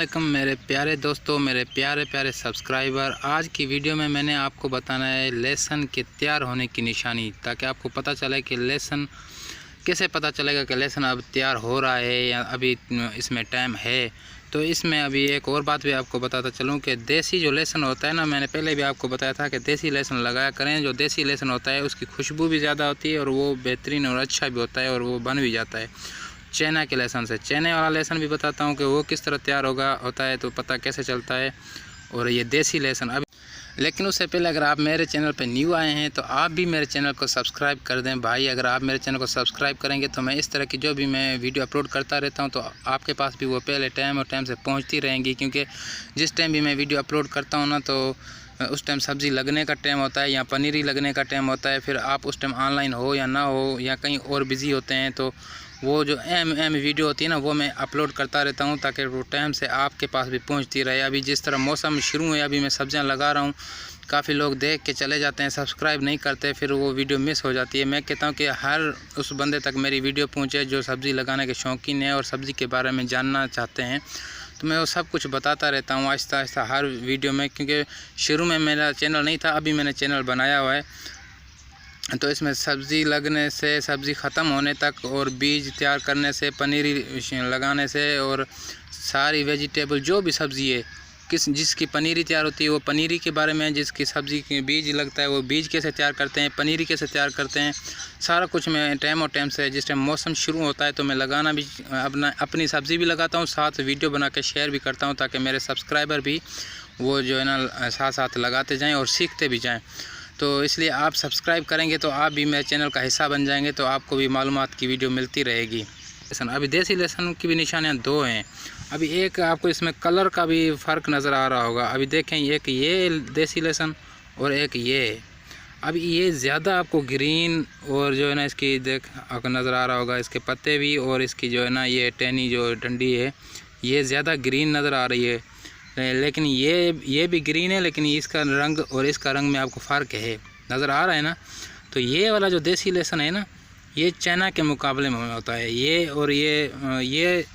वालेकुम मेरे प्यारे दोस्तों, मेरे प्यारे प्यारे सब्सक्राइबर। आज की वीडियो में मैंने आपको बताना है लहसुन के तैयार होने की निशानी, ताकि आपको पता चले कि लहसुन कैसे पता चलेगा कि लहसुन अब तैयार हो रहा है या अभी इसमें टाइम है। तो इसमें अभी एक और बात भी आपको बताता चलूँ कि देसी जो लहसुन होता है ना, मैंने पहले भी आपको बताया था कि देसी लहसुन लगाया करें। जो देसी लहसुन होता है उसकी खुशबू भी ज़्यादा होती है और वो बेहतरीन और अच्छा भी होता है और वो बन भी जाता है चाइना के लहसुन से। चाइना वाला लहसुन भी बताता हूँ कि वो किस तरह तैयार होता है, तो पता कैसे चलता है। और ये देसी लहसुन अब, लेकिन उससे पहले अगर आप मेरे चैनल पर न्यू आए हैं तो आप भी मेरे चैनल को सब्सक्राइब कर दें भाई। अगर आप मेरे चैनल को सब्सक्राइब करेंगे तो मैं इस तरह की जो भी मैं वीडियो अपलोड करता रहता हूं तो आपके पास भी वो पहले टाइम से पहुंचती रहेंगी। क्योंकि जिस टाइम भी मैं वीडियो अपलोड करता हूं ना, तो उस टाइम सब्ज़ी लगने का टाइम होता है या पनीरी लगने का टाइम होता है। फिर आप उस टाइम ऑनलाइन हो या ना हो या कहीं और बिज़ी होते हैं, तो वो जो अहम वीडियो होती है ना, वो मैं अपलोड करता रहता हूँ ताकि वो टाइम से आपके पास भी पहुँचती रहे। अभी जिस तरह मौसम शुरू है, अभी मैं सब्जियाँ लगा रहा हूँ, काफ़ी लोग देख के चले जाते हैं, सब्सक्राइब नहीं करते, फिर वो वीडियो मिस हो जाती है। मैं कहता हूँ कि हर उस बंदे तक मेरी वीडियो पहुँचे जो सब्ज़ी लगाने के शौकीन है और सब्ज़ी के बारे में जानना चाहते हैं। तो मैं वो सब कुछ बताता रहता हूँ आहिस्ता आहिस्ता हर वीडियो में, क्योंकि शुरू में मेरा चैनल नहीं था, अभी मैंने चैनल बनाया हुआ है। तो इसमें सब्ज़ी लगने से सब्ज़ी ख़त्म होने तक और बीज तैयार करने से, पनीरी लगाने से और सारी वेजिटेबल जो भी सब्ज़ी है, जिसकी पनीरी तैयार होती है वो पनीरी के बारे में, जिसकी सब्ज़ी के बीज लगता है वो बीज कैसे तैयार करते हैं, पनीरी कैसे तैयार करते हैं, सारा कुछ मैं टाइम से जिस टाइम मौसम शुरू होता है तो मैं लगाना भी अपनी सब्ज़ी भी लगाता हूँ, साथ वीडियो बना के शेयर भी करता हूँ, ताकि मेरे सब्सक्राइबर भी वो जो है ना साथ साथ लगाते जाएँ और सीखते भी जाएँ। तो इसलिए आप सब्सक्राइब करेंगे तो आप भी मेरे चैनल का हिस्सा बन जाएंगे, तो आपको भी मालूमात की वीडियो मिलती रहेगी। लहसुन अभी देसी लहसुन की भी निशानियाँ दो हैं। अभी एक आपको इसमें कलर का भी फ़र्क नज़र आ रहा होगा। अभी देखें, एक ये देसी लहसुन और एक ये। अभी ये ज़्यादा आपको ग्रीन और जो है ना इसकी आपको नज़र आ रहा होगा, इसके पत्ते भी और इसकी जो है ना ये टहनी जो डंडी है ये ज़्यादा ग्रीन नज़र आ रही है। लेकिन ये भी ग्रीन है, लेकिन इसका रंग और इसका रंग में आपको फ़र्क है, नज़र आ रहा है ना। तो ये वाला जो देसी लहसुन है ना, ये चाइना के मुकाबले में होता है। ये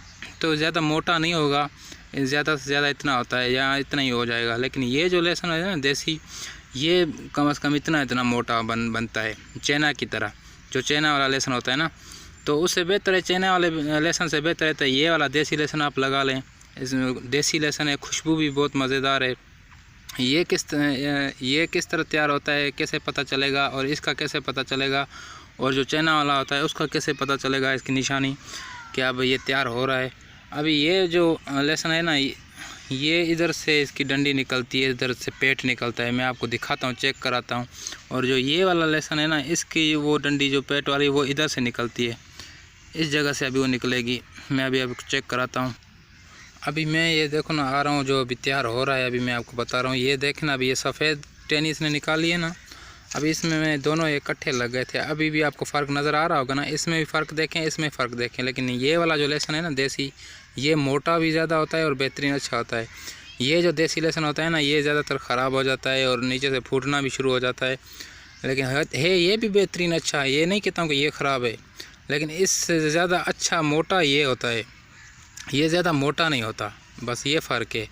तो ज़्यादा मोटा नहीं होगा, ज़्यादा से ज़्यादा इतना होता है या इतना ही हो जाएगा। लेकिन ये जो लहसुन है ना देसी, ये कम से कम इतना मोटा बनता है चाइना की तरह। जो चाइना वाला लहसुन होता है ना, तो उससे बेहतर है, चाइना वाले लहसुन से बेहतर है तो ये वाला देसी लहसुन आप लगा लें। इसमें देसी लहसुन है, खुशबू भी बहुत मज़ेदार है। ये किस तरह तैयार होता है, कैसे पता चलेगा, और इसका कैसे पता चलेगा, और जो चाइना वाला होता है उसका कैसे पता चलेगा इसकी निशानी कि अब ये तैयार हो रहा है। अभी ये जो लहसुन है ना, ये इधर से इसकी डंडी निकलती है, इधर से पेट निकलता है। मैं आपको दिखाता हूँ, चेक कराता हूँ। और जो ये वाला लहसुन है ना, इसकी वो डंडी जो पेट वाली वो इधर से निकलती है, इस जगह से अभी वो निकलेगी। मैं अभी चेक कराता हूँ। अभी मैं ये देखो ना आ रहा हूँ, जो अभी तैयार हो रहा है अभी मैं आपको बता रहा हूँ। ये देखना, अभी ये सफ़ेद टहनी इसने निकाली है ना, अभी इसमें मैं दोनों इकट्ठे लग गए थे। अभी भी आपको फ़र्क नज़र आ रहा होगा ना, इसमें भी फ़र्क देखें, इसमें फ़र्क देखें। लेकिन ये वाला जो लहसुन है ना देसी, ये मोटा भी ज़्यादा होता है और बेहतरीन अच्छा होता है। ये जो देसी लहसुन होता है ना, ये ज़्यादातर ख़राब हो जाता है और नीचे से फूटना भी शुरू हो जाता है। लेकिन है ये भी बेहतरीन अच्छा है, ये नहीं कहता हूँ कि ये ख़राब है, लेकिन इससे ज़्यादा अच्छा मोटा ये होता है। ये ज़्यादा मोटा नहीं होता, बस ये फ़र्क है।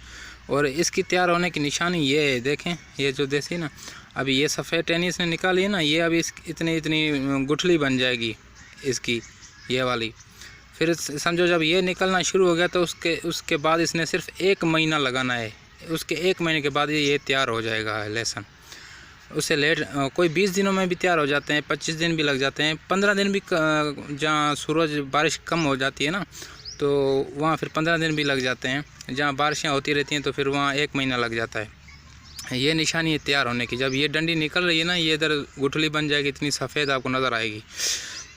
और इसकी तैयार होने की निशानी ये है, देखें, ये जो देसी ना, अभी ये सफ़ेद टहनी इसने निकाली है ना, ये अभी इतनी गुठली बन जाएगी इसकी, ये वाली। फिर समझो जब ये निकलना शुरू हो गया तो उसके बाद इसने सिर्फ 1 महीना लगाना है। उसके 1 महीने के बाद ये तैयार हो जाएगा लहसुन। उससे लेट कोई 20 दिनों में भी तैयार हो जाते हैं, 25 दिन भी लग जाते हैं, 15 दिन भी। जहाँ सूरज बारिश कम हो जाती है ना, तो वहाँ फिर 15 दिन भी लग जाते हैं। जहाँ बारिशें होती रहती हैं तो फिर वहाँ 1 महीना लग जाता है। ये निशानी है तैयार होने की। जब ये डंडी निकल रही है ना, ये इधर गुठली बन जाएगी, इतनी सफ़ेद आपको नज़र आएगी।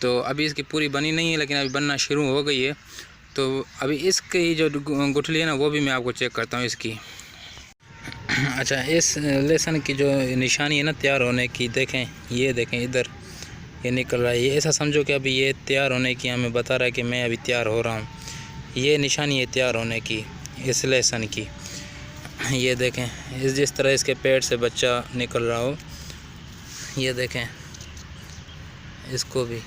तो अभी इसकी पूरी बनी नहीं है, लेकिन अभी बनना शुरू हो गई है। तो अभी इसकी जो गुठली है ना, वो भी मैं आपको चेक करता हूँ इसकी। अच्छा, इस लहसुन की जो निशानी है ना तैयार होने की, देखें, ये देखें इधर ये निकल रहा है। ये ऐसा समझो कि अभी ये तैयार होने की हमें बता रहा है कि मैं अभी तैयार हो रहा हूँ। ये निशानी है तैयार होने की इस लहसुन की। ये देखें, जिस तरह इसके पेट से बच्चा निकल रहा हो, ये देखें इसको भी,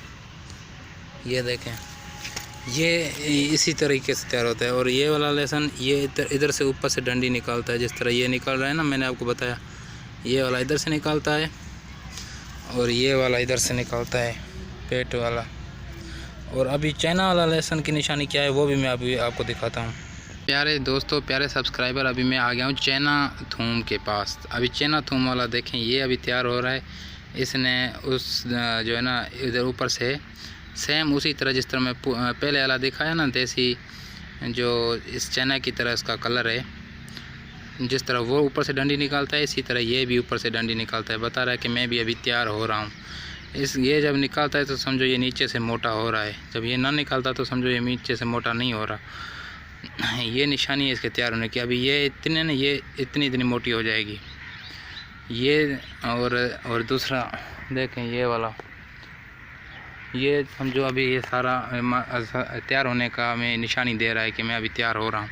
ये देखें ये इसी तरीके से तैयार होता है। और ये वाला लहसुन ये इधर से ऊपर से डंडी निकालता है, जिस तरह ये निकल रहा है ना, मैंने आपको बताया। ये वाला इधर से निकालता है और ये वाला इधर से निकालता है, पेट वाला। और अभी चाइना वाला लहसुन की निशानी क्या है वो भी मैं अभी आपको दिखाता हूँ। प्यारे दोस्तों, प्यारे सब्सक्राइबर, अभी मैं आ गया हूँ चाइना थूम के पास। अभी चाइना थूम वाला देखें, ये अभी तैयार हो रहा है। इसने उस जो है ना इधर ऊपर से सेम उसी तरह जिस तरह मैं पहले वाला दिखाया ना, देसी जो इस चाइना की तरह इसका कलर है, जिस तरह वो ऊपर से डंडी निकालता है इसी तरह ये भी ऊपर से डंडी निकालता है। बता रहा है कि मैं भी अभी तैयार हो रहा हूँ। ये जब निकालता है तो समझो ये नीचे से मोटा हो रहा है, जब ये ना निकालता तो समझो ये नीचे से मोटा नहीं हो रहा। ये निशानी है इसके तैयार होने की। अभी ये इतने ना, ये इतनी मोटी हो जाएगी ये। और दूसरा देखें ये वाला, ये समझो अभी ये सारा तैयार होने का हमें निशानी दे रहा है कि मैं अभी तैयार हो रहा हूँ।